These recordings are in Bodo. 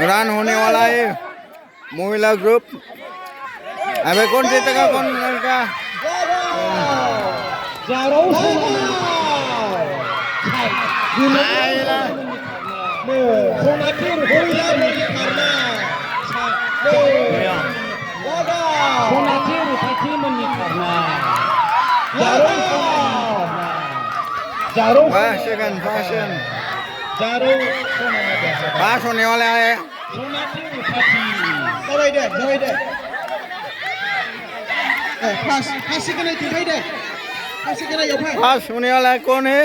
रन होने वाला है महिला ग्रुप। अबे कौन जीतेगा कौन लड़का? पास होने वाला है। पास होने वाला है कौन है?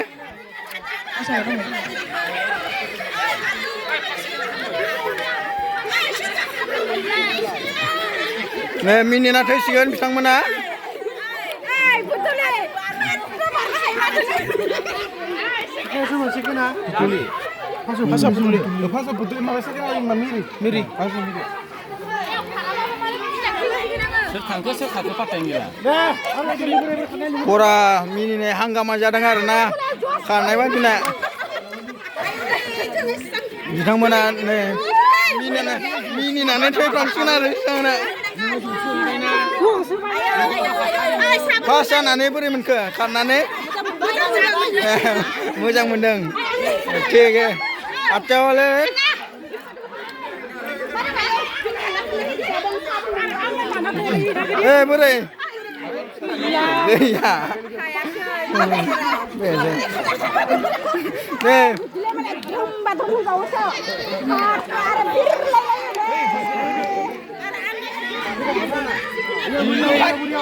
मिनिना थैसिगोन बिथांमोना। Pura minine hangama जादों आरोना खारनाय बादिना बिथांमोना नै मिनिनानै थैफ्रामसिगोन आरो बिथांमोना। पास जानानै बोरै मोनखो खारनानै? मोजां मोनदों। ठीक है अच्छा वाले बोरै दैया